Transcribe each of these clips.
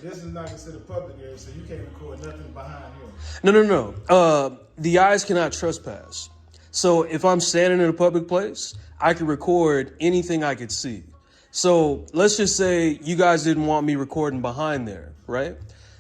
This is not considered public area, so you can't record nothing behind him. No. The eyes cannot trespass. So if I'm standing in a public place, I can record anything I could see. So let's just say you guys didn't want me recording behind there, right?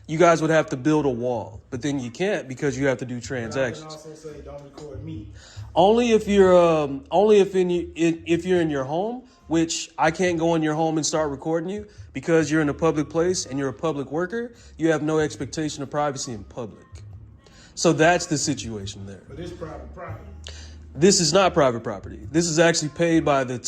You guys would have to build a wall, but then you can't because you have to do transactions. But I can also say don't record me. Only if you're if you're in your home, which I can't go in your home and start recording you because you're in a public place and you're a public worker. You have no expectation of privacy in public. So that's the situation there. But it's private property. This is not private property. This is actually paid by the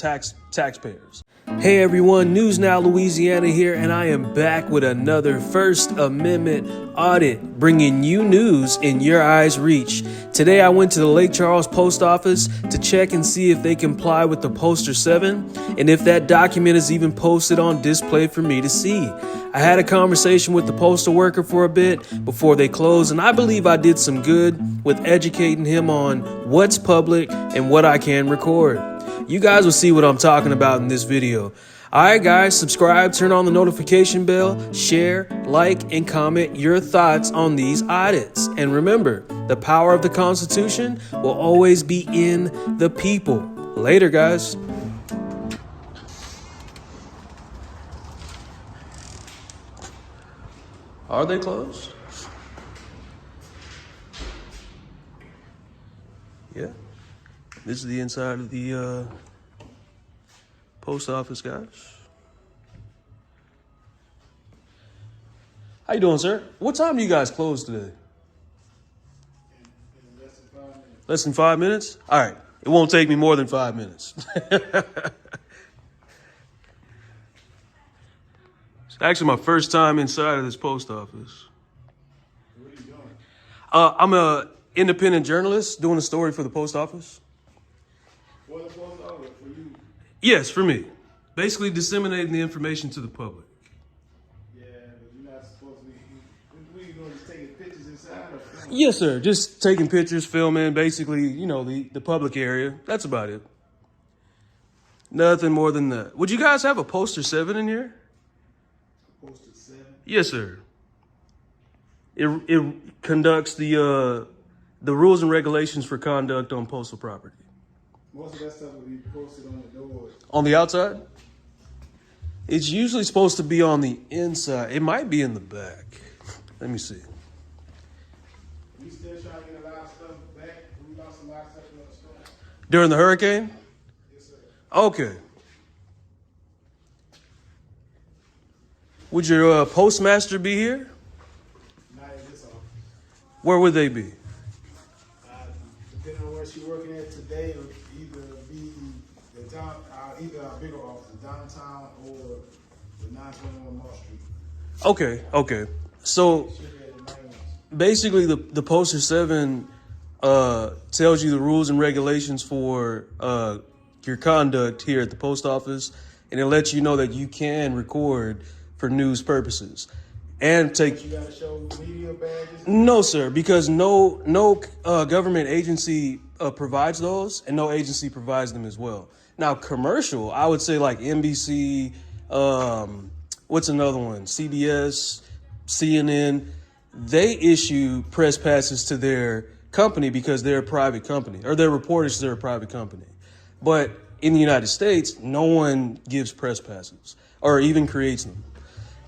taxpayers. Hey everyone, News Now Louisiana here, and I am back with another First Amendment audit, bringing you news in your eyes' reach. Today I went to the Lake Charles Post Office to check and see if they comply with the Poster 7 and if that document is even posted on display for me to see. I had a conversation with the postal worker for a bit before they closed, and I believe I did some good with educating him on what's public and what I can record. You guys will see what I'm talking about in this video. All right, guys, subscribe, turn on the notification bell, share, like, and comment your thoughts on these audits. And remember, the power of the Constitution will always be in the people. Later, guys. Are they closed? Yeah. This is the inside of the post office, guys. How you doing, sir? What time do you guys close today? In less than 5 minutes. Less than 5 minutes? All right. It won't take me more than 5 minutes. It's actually my first time inside of this post office. What are you doing? I'm a independent journalist doing a story for the post office. For the post office, for you? Yes, for me. Basically disseminating the information to the public. Yeah, but you're not supposed to be. What are you doing? Just taking pictures inside or filming? Yes, sir. Just taking pictures, filming, basically, you know, the public area. That's about it. Nothing more than that. Would you guys have a Poster 7 in here? Poster 7? Yes, sir. It conducts the rules and regulations for conduct on postal property. Most of that stuff will be posted on the doors. On the outside? It's usually supposed to be on the inside. It might be in the back. Let me see. We still trying to get a lot of stuff back. We lost a lot of stuff in the store. During the hurricane? Yes, sir. Okay. Would your postmaster be here? Not in this office. Where would they be? Depending on where she's working at today, it'll either be either our bigger office, downtown, or the 921 Mall Street. Okay. So She'll be at the main ones. basically the Poster 7 tells you the rules and regulations for your conduct here at the post office, and it lets you know that you can record for news purposes and take. But you gotta show media badges. No, sir, because no government agency provides those, and no agency provides them as well. Now, commercial, I would say like NBC, what's another one? CBS, CNN, they issue press passes to their company because they're a private company, or their reporters, they're a private company. But in the United States, no one gives press passes or even creates them.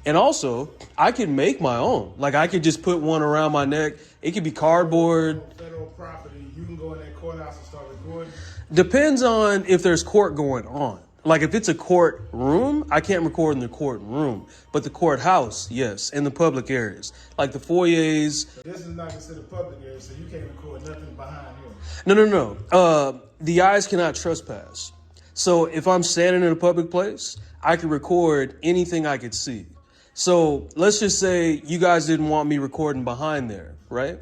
And also, I can make my own. Like, I could just put one around my neck. It could be cardboard. Federal property, you can go in that courthouse and start recording. Depends on if there's court going on. Like, if it's a courtroom, I can't record in the courtroom. But the courthouse, yes, in the public areas. Like the foyers. But this is not considered public area, so you can't record nothing behind him. No. The eyes cannot trespass. So if I'm standing in a public place, I can record anything I could see. So let's just say you guys didn't want me recording behind there, right?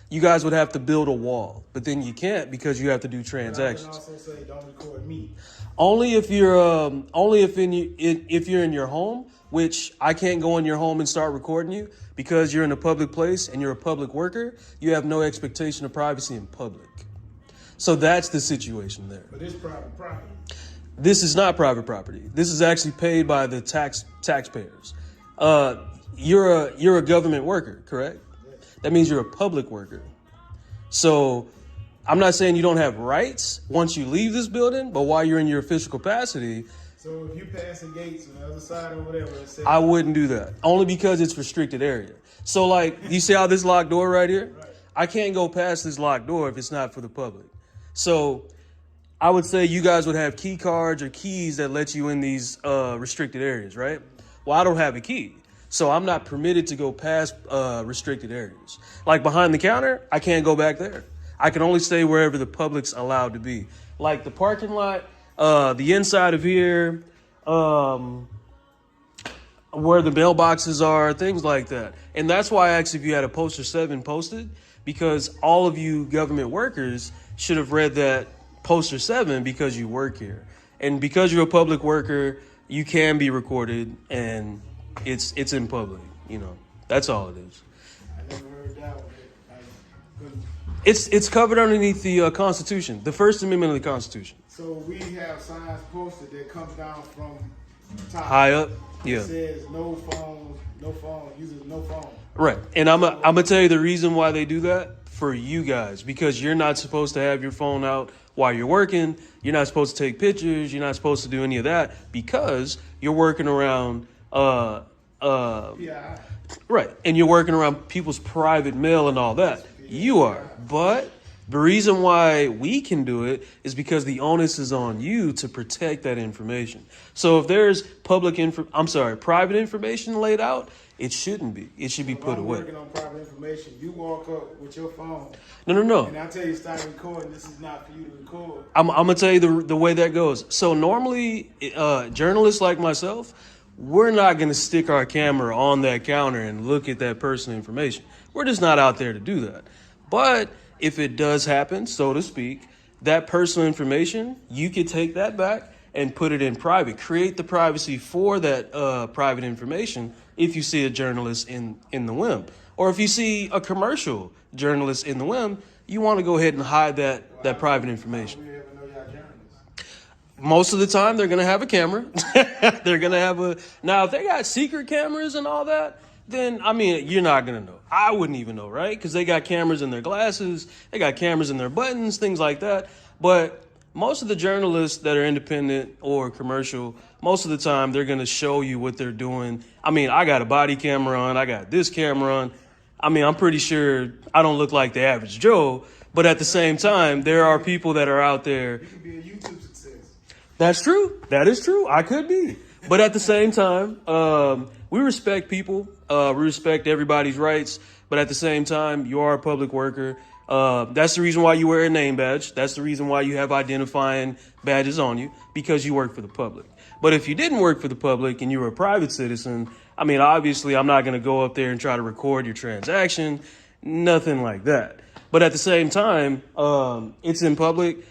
You guys would have to build a wall, but then you can't because you have to do But I transactions. can also say don't record me. Only if you're if you're in your home, which I can't go in your home and start recording you because you're in a public place and you're a public worker. You have no expectation of privacy in public. So that's the situation there. But it's private property. This is not private property. This is actually paid by the taxpayers. you're a government worker, correct? That means you're a public worker. So I'm not saying you don't have rights once you leave this building, but while you're in your official capacity. So if you pass the gates on the other side over there, I wouldn't do that, only because it's restricted area. So like, you see how this locked door right here? Right. I can't go past this locked door if it's not for the public. So I would say you guys would have key cards or keys that let you in these restricted areas, right? Well, I don't have a key. So I'm not permitted to go past restricted areas. Like behind the counter, I can't go back there. I can only stay wherever the public's allowed to be. Like the parking lot, the inside of here, where the mailboxes are, things like that. And that's why I asked if you had a poster 7 posted, because all of you government workers should have read that poster 7 because you work here. And because you're a public worker, you can be recorded and it's in public, you know. That's all it is. I never heard that one. It's covered underneath the Constitution, the First Amendment of the Constitution. So we have signs posted that comes down from top. High up, yeah. It says no phone, uses no phone. Right, and I'm gonna tell you the reason why they do that for you guys, because you're not supposed to have your phone out while you're working. You're not supposed to take pictures. You're not supposed to do any of that because you're working around. Yeah. Right, and you're working around people's private mail and all that. You are, but the reason why we can do it is because the onus is on you to protect that information. So if there's private information laid out, it shouldn't be. It should be put away. Working on private information, you walk up with your phone. No. And I tell you, start recording. This is not for you to record. I'm gonna tell you the way that goes. So normally, journalists like myself, we're not gonna stick our camera on that counter and look at that personal information. We're just not out there to do that. But if it does happen, so to speak, that personal information, you could take that back and put it in private. Create the privacy for that private information if you see a journalist in the whim. Or if you see a commercial journalist in the whim, you want to go ahead and hide that private information. Most of the time, they're going to have a camera. They're going to have now, if they got secret cameras and all that, then, I mean, you're not going to know. I wouldn't even know, right? Because they got cameras in their glasses. They got cameras in their buttons, things like that. But most of the journalists that are independent or commercial, most of the time, they're going to show you what they're doing. I mean, I got a body camera on. I got this camera on. I mean, I'm pretty sure I don't look like the average Joe. But at the same time, there are people that are out there. You could be a YouTube success. That's true. That is true. I could be. But at the same time, we respect people. We respect everybody's rights. But at the same time, you are a public worker. That's the reason why you wear a name badge. That's the reason why you have identifying badges on you, because you work for the public. But if you didn't work for the public and you were a private citizen, I mean, obviously, I'm not going to go up there and try to record your transaction. Nothing like that. But at the same time, it's in public.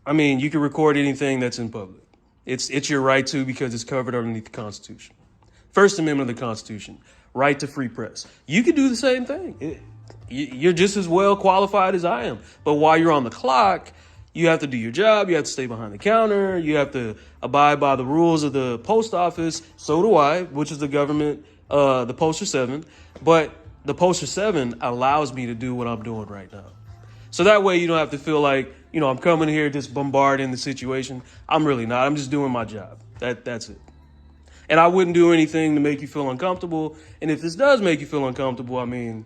I mean, you can record anything that's in public. It's your right to, because it's covered underneath the Constitution. First Amendment of the Constitution, right to free press. You can do the same thing. You're just as well qualified as I am. But while you're on the clock, you have to do your job. You have to stay behind the counter. You have to abide by the rules of the post office. So do I, which is the government, the Poster 7. But the Poster 7 allows me to do what I'm doing right now. So that way you don't have to feel like, you know, I'm coming here just bombarding the situation. I'm really not. I'm just doing my job. That's it. And I wouldn't do anything to make you feel uncomfortable. And if this does make you feel uncomfortable, I mean,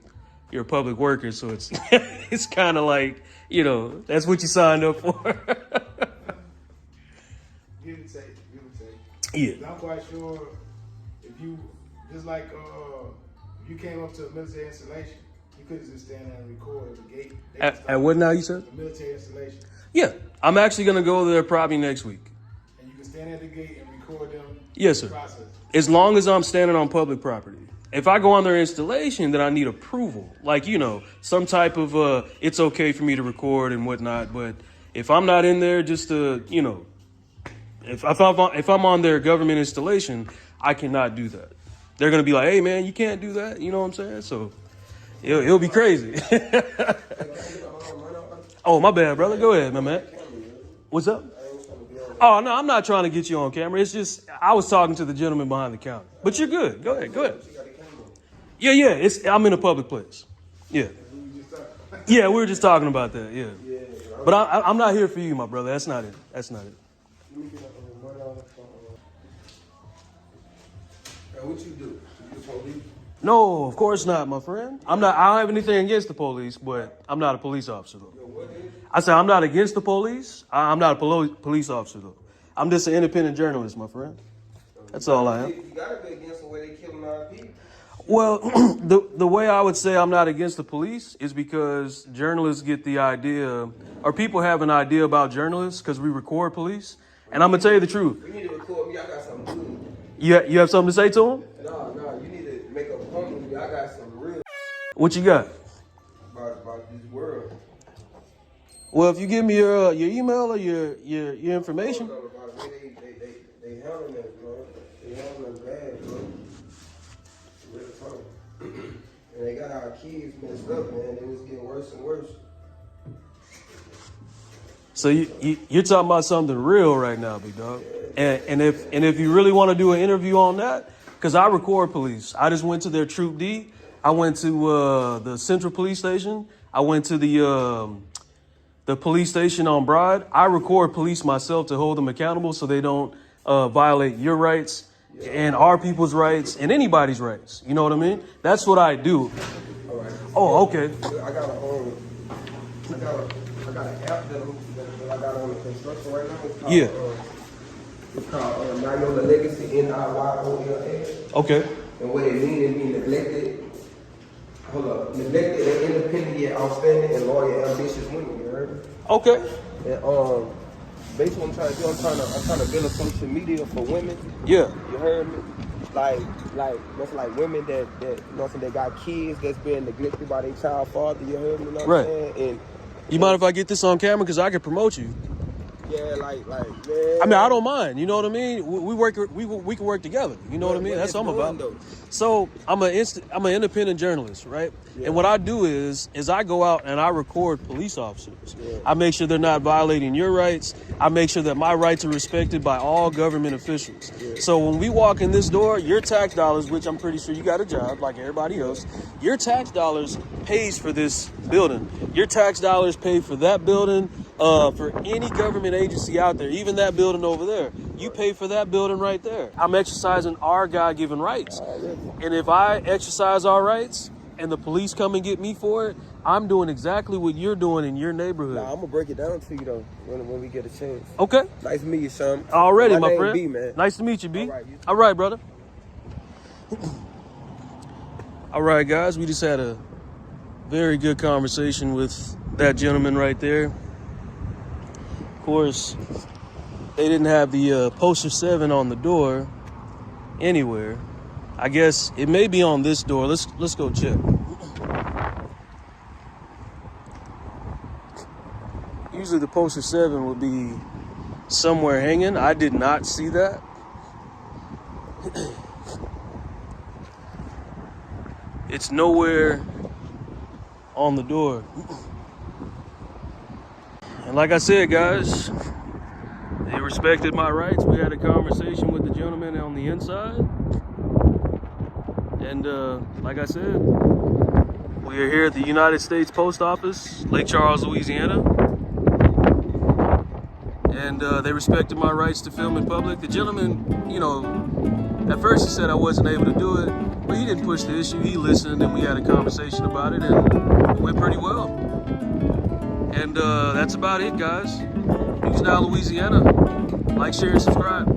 you're a public worker, so it's it's kind of like, you know, that's what you signed up for. Give and take. Yeah. I'm quite sure if you, just like if you came up to a military installation, you couldn't just stand there and record at the gate. At what now, you said? A military installation. Yeah. I'm actually going to go there probably next week. And you can stand at the gate and record them. Yes, sir. As long as I'm standing on public property. If I go on their installation, then I need approval. Like, you know, some type of, it's okay for me to record and whatnot. But if I'm not in there just to, you know, if I'm on their government installation, I cannot do that. They're going to be like, hey, man, you can't do that. You know what I'm saying? So it'll be crazy. Oh, my bad, brother. Go ahead, my man. What's up? Oh, no, I'm not trying to get you on camera. It's just I was talking to the gentleman behind the counter. But you're good. Go ahead. Yeah. I'm in a public place. Yeah. Yeah, we were just talking about that. Yeah. But I'm not here for you, my brother. That's not it. That's not it. What you do? You the police? No, of course not, my friend. I don't have anything against the police, but I'm not a police officer though. I said I'm not against the police. I'm not a police officer though. I'm just an independent journalist, my friend. That's all I am. You gotta be against the way they killing our people. Well, the way I would say I'm not against the police is because journalists get the idea, or people have an idea about journalists because we record police. And I'm gonna tell you the truth. You need to record me. I got something good. You have something to say to them? No. You need to make a point with me. I got some real What you got? about this world. Well, if you give me your email or your information. About the way they handling it, bro. They handling it bad, bro. Real talk. And they got our kids messed up, man. It was getting worse and worse. So you're talking about something real right now, big dog. And if you really want to do an interview on that, because I record police. I just went to their Troop D. I went to the Central Police Station. I went to the police station on Broad. I record police myself to hold them accountable so they don't violate your rights and our people's rights and anybody's rights. You know what I mean? That's what I do. All right. Oh, okay. I got an app that I got on the construction right now. It's called, Yeah. It's called Now Legacy, NIYOLA. Okay. And what it means neglected. Hold up. Neglected and independent yet outstanding and loyal ambitious women, you heard me? Okay. And basically what I'm trying to do, I'm trying to build a social media for women. Yeah. You heard me? Like that's like women that you know what I'm saying, they got kids that's being neglected by their child father, you heard me? You know what I'm saying? And You mind if I get this on camera? Because I can promote you. yeah, like, man. I mean, I don't mind. You know what I mean? We can work together. You know what I mean? That's what I'm about. Though? So I'm an independent journalist, right? Yeah. And what I do is I go out and I record police officers. Yeah. I make sure they're not violating your rights. I make sure that my rights are respected by all government officials. Yeah. So when we walk in this door, your tax dollars, which I'm pretty sure you got a job like everybody else, your tax dollars pays for this building. Your tax dollars pay for that building. For any government agency out there, even that building over there, you pay for that building right there. I'm exercising our God-given rights. And if I exercise our rights and the police come and get me for it, I'm doing exactly what you're doing in your neighborhood. Nah, I'm going to break it down to you, though, when we get a chance. Okay. Nice to meet you, Sean. Already, my friend. B, man. Nice to meet you, B. All right, brother. All right, guys, we just had a very good conversation with that gentleman right there. Of course, they didn't have the poster 7 on the door anywhere. I guess it may be on this door. Let's go check. Usually the poster 7 would be somewhere hanging. I did not see that. It's nowhere on the door. And like I said, guys, they respected my rights. We had a conversation with the gentleman on the inside. And like I said, we are here at the United States Post Office, Lake Charles, Louisiana. And they respected my rights to film in public. The gentleman, you know, at first he said I wasn't able to do it, but he didn't push the issue. He listened and we had a conversation about it and it went pretty well. And that's about it, guys. News Now Louisiana. Like, share, and subscribe.